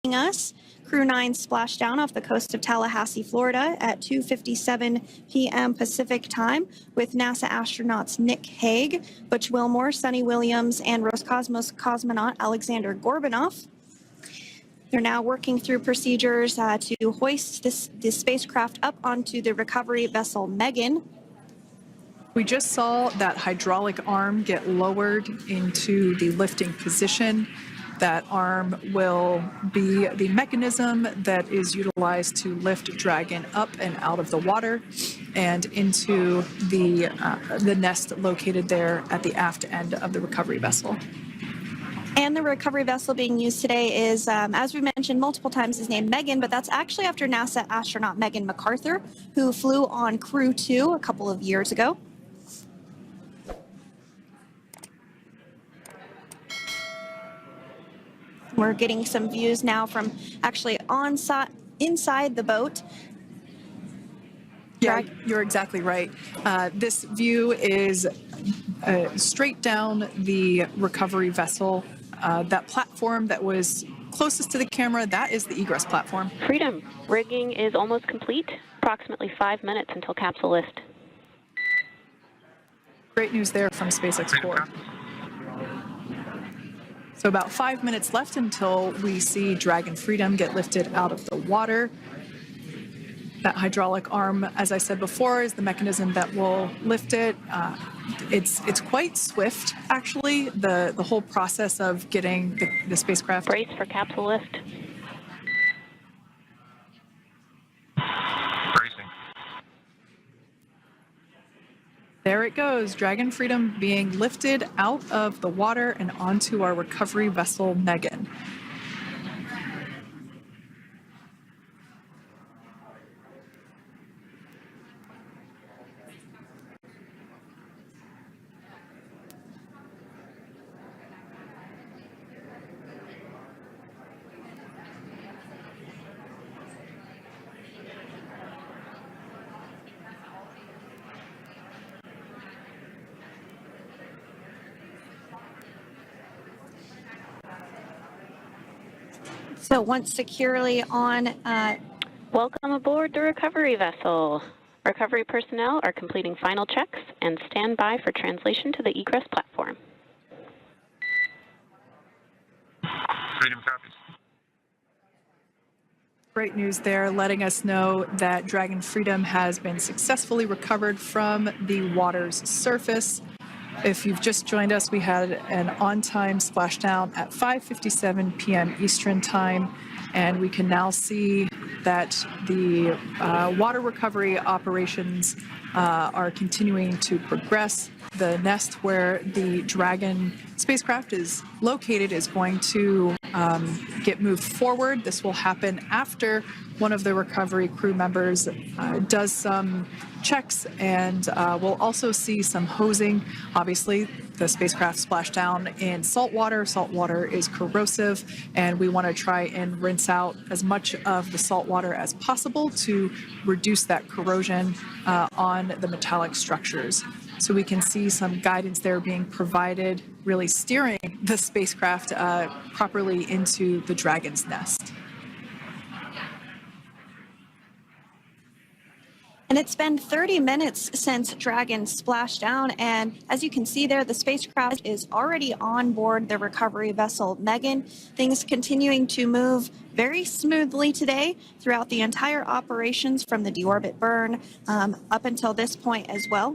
us. Crew 9 splashed down off the coast of Tallahassee, Florida at 2:57 p.m. Pacific time with NASA astronauts Nick Hague, Butch Wilmore, Sunita Williams, and Roscosmos cosmonaut Alexander Gorbanov. They're now working through procedures to hoist this spacecraft up onto the recovery vessel Megan. We just saw that hydraulic arm get lowered into the lifting position. That arm will be the mechanism that is utilized to lift Dragon up and out of the water and into the nest located there at the aft end of the recovery vessel. And the recovery vessel being used today is, as we mentioned multiple times, is named Megan, but that's actually after NASA astronaut Megan McArthur, who flew on Crew 2 a couple of years ago. We're getting some views now from actually inside the boat. Yeah, you're exactly right. This view is straight down the recovery vessel. That platform that was closest to the camera, that is the egress platform. Freedom, rigging is almost complete. Approximately 5 minutes until capsule lift. Great news there from SpaceX Core. So about 5 minutes left until we see Dragon Freedom get lifted out of the water. That hydraulic arm, as I said before, is the mechanism that will lift it. It's quite swift, actually, the whole process of getting the spacecraft. Brace for capsule lift. Bracing. There it goes, Dragon Freedom being lifted out of the water and onto our recovery vessel, Megan. So once securely on... Welcome aboard the recovery vessel. Recovery personnel are completing final checks and stand by for translation to the egress platform. Freedom copies. Great news there, letting us know that Dragon Freedom has been successfully recovered from the water's surface. If you've just joined us, we had an on-time splashdown at 5:57 p.m. Eastern Time, and we can now see that the water recovery operations are continuing to progress. The nest where the Dragon spacecraft is located is going to get moved forward. This will happen after one of the recovery crew members does some checks, and we'll also see some hosing. Obviously, the spacecraft splashed down in salt water. Salt water is corrosive, and we want to try and rinse out as much of the salt water as possible to reduce that corrosion on the metallic structures. So we can see some guidance there being provided, really steering the spacecraft properly into the Dragon's nest. And it's been 30 minutes since Dragon splashed down, and as you can see there, the spacecraft is already on board the recovery vessel Megan. Things continuing to move very smoothly today throughout the entire operations from the deorbit burn up until this point as well.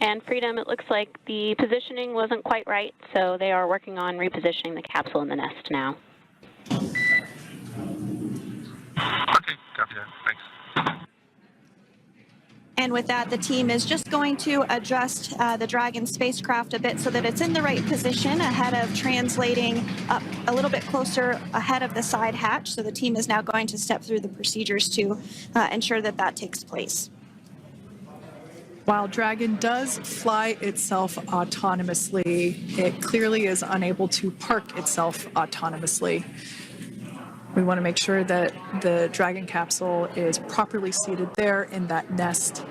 And Freedom, it looks like the positioning wasn't quite right, so they are working on repositioning the capsule in the nest now. Okay, copy that. Thanks. And with that, the team is just going to adjust the Dragon spacecraft a bit so that it's in the right position ahead of translating up a little bit closer ahead of the side hatch. So the team is now going to step through the procedures to ensure that that takes place. While Dragon does fly itself autonomously, it clearly is unable to park itself autonomously. We want to make sure that the Dragon capsule is properly seated there in that nest.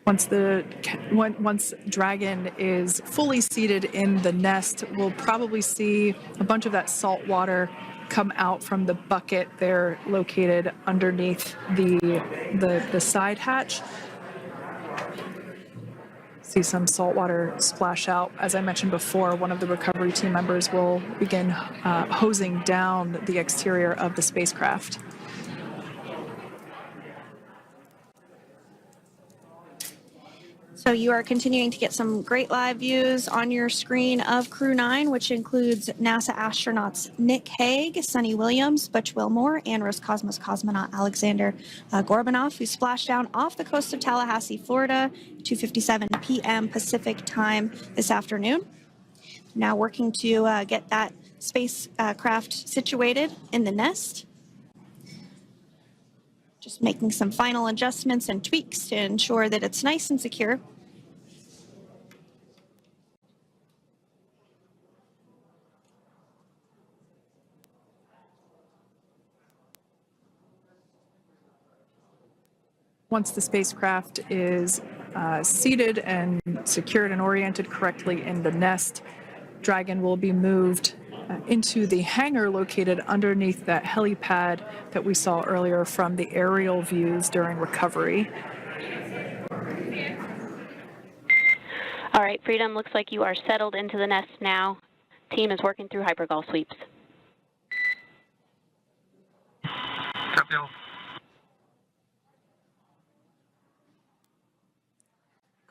Once Dragon is fully seated in the nest, we'll probably see a bunch of that salt water come out from the bucket there located underneath the side hatch. See some salt water splash out. As I mentioned before, one of the recovery team members will begin hosing down the exterior of the spacecraft. So you are continuing to get some great live views on your screen of Crew 9, which includes NASA astronauts Nick Hague, Sunny Williams, Butch Wilmore, and Roscosmos cosmonaut Alexander Gorbanov, who splashed down off the coast of Tallahassee, Florida, 2:57 p.m. Pacific time this afternoon. Now working to get that spacecraft situated in the nest. Just making some final adjustments and tweaks to ensure that it's nice and secure. Once the spacecraft is seated and secured and oriented correctly in the nest, Dragon will be moved into the hangar located underneath that helipad that we saw earlier from the aerial views during recovery. All right, Freedom, looks like you are settled into the nest now. Team is working through hypergol sweeps. Copy all.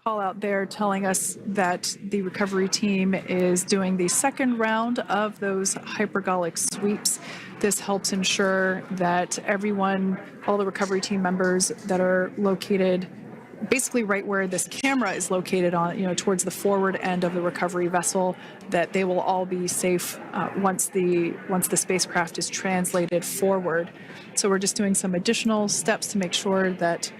Call out there telling us that the recovery team is doing the second round of those hypergolic sweeps. This helps ensure that everyone, all the recovery team members that are located basically right where this camera is located on, towards the forward end of the recovery vessel, that they will all be safe once the spacecraft is translated forward. So we're just doing some additional steps to make sure that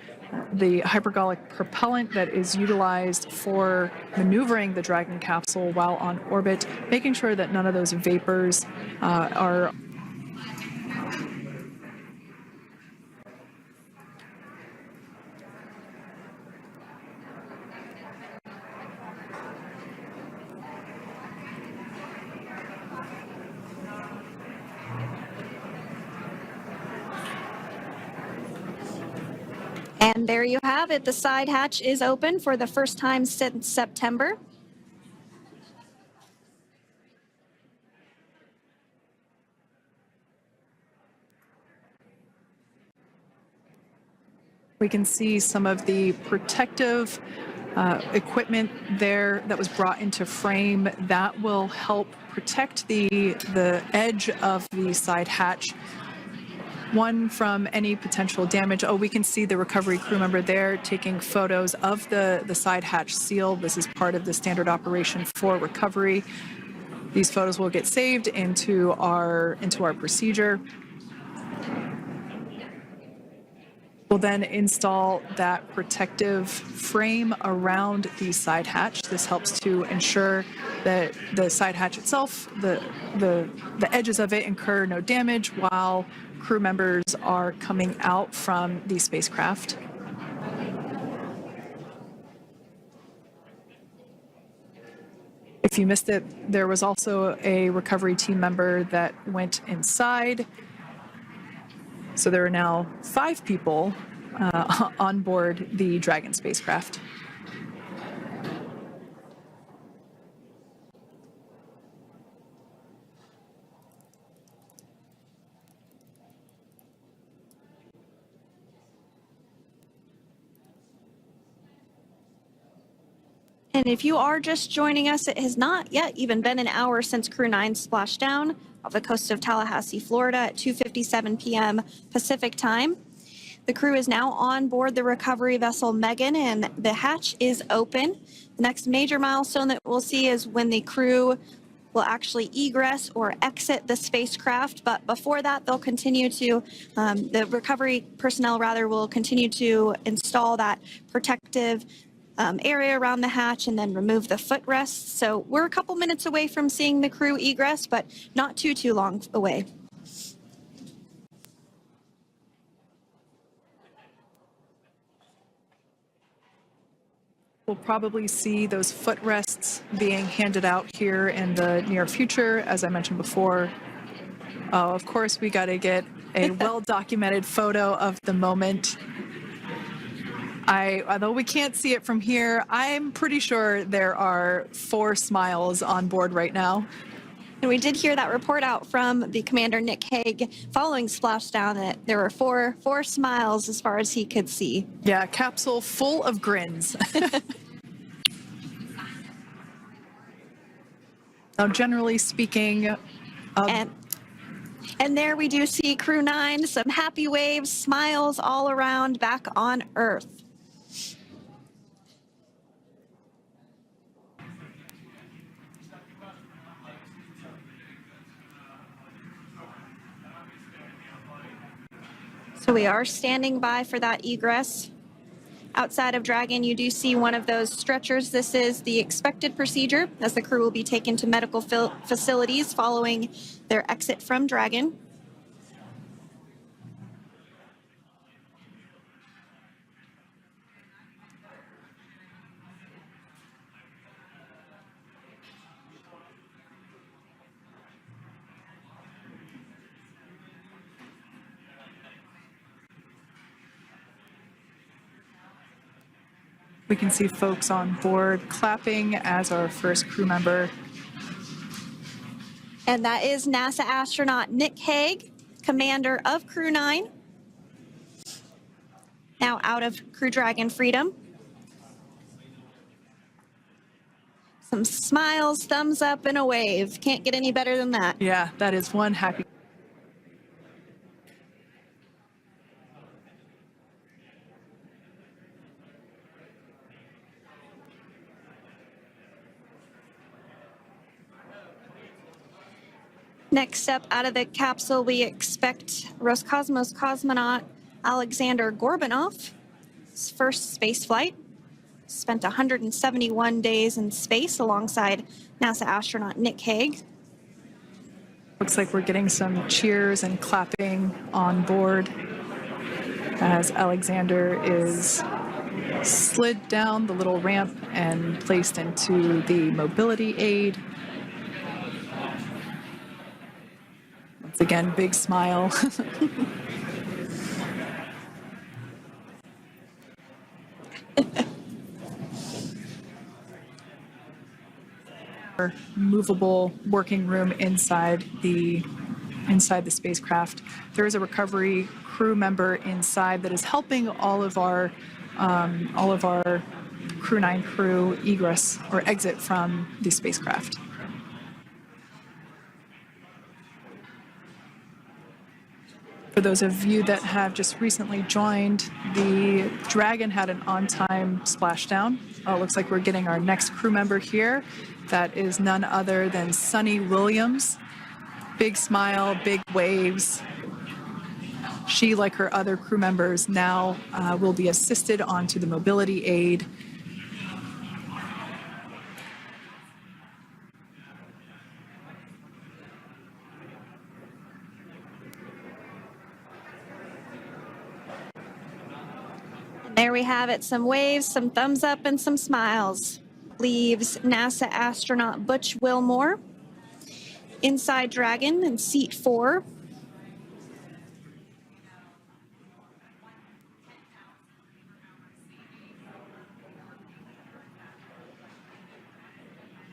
the hypergolic propellant that is utilized for maneuvering the Dragon capsule while on orbit, making sure that none of those vapors are And there you have it. The side hatch is open for the first time since September. We can see some of the protective equipment there that was brought into frame that will help protect the edge of the side hatch. One, from any potential damage. Oh, we can see the recovery crew member there taking photos of the side hatch seal. This is part of the standard operation for recovery. These photos will get saved into our procedure. We'll then install that protective frame around the side hatch. This helps to ensure that the side hatch itself, the edges of it, incur no damage while crew members are coming out from the spacecraft. If you missed it, there was also a recovery team member that went inside. So there are now 5 people on board the Dragon spacecraft. And if you are just joining us, it has not yet even been an hour since Crew 9 splashed down off the coast of Tallahassee, Florida at 2:57 p.m. Pacific time. The crew is now on board the recovery vessel Megan, and the hatch is open. The next major milestone that we'll see is when the crew will actually egress or exit the spacecraft. But before that, they'll continue to, the recovery personnel rather, will continue to install that protective area around the hatch and then remove the footrests. So we're a couple minutes away from seeing the crew egress, but not too long away. we'll probably see those footrests being handed out here in the near future, as I mentioned before. Oh, of course, we got to get a well-documented photo of the moment. Although we can't see it from here, I'm pretty sure there are 4 smiles on board right now. And we did hear that report out from the commander, Nick Hague, following splashdown that there were four smiles as far as he could see. Yeah, capsule full of grins. Now, generally speaking, and there we do see Crew 9, some happy waves, smiles all around back on Earth. So we are standing by for that egress. Outside of Dragon, you do see one of those stretchers. This is the expected procedure as the crew will be taken to medical facilities following their exit from Dragon. We can see folks on board clapping as our first crew member. And that is NASA astronaut Nick Hague, commander of Crew 9, now out of Crew Dragon Freedom. Some smiles, thumbs up, and a wave. Can't get any better than that. Yeah, that is one happy. Next up out of the capsule, we expect Roscosmos cosmonaut Alexander Gorbanov. His first space flight. Spent 171 days in space alongside NASA astronaut Nick Hague. Looks like we're getting some cheers and clapping on board as Alexander is slid down the little ramp and placed into the mobility aid. Once again, big smile. Movable working room inside the spacecraft. There is a recovery crew member inside that is helping all of our Crew 9 crew egress or exit from the spacecraft. For those of you that have just recently joined, the Dragon had an on-time splashdown. Looks like we're getting our next crew member here. That is none other than Sunita Williams. Big smile, big waves. She, like her other crew members, now will be assisted onto the mobility aid. There we have it, some waves, some thumbs up, and some smiles. Leaves NASA astronaut Butch Wilmore inside Dragon in seat 4.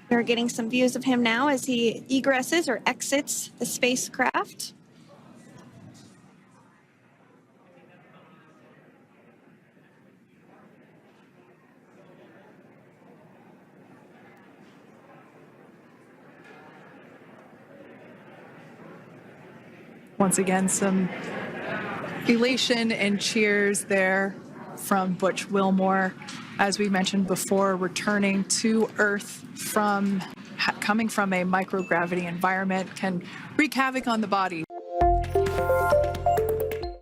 We're getting some views of him now as he egresses or exits the spacecraft. Once again, some elation and cheers there from Butch Wilmore. As we mentioned before, returning to Earth from coming from a microgravity environment can wreak havoc on the body.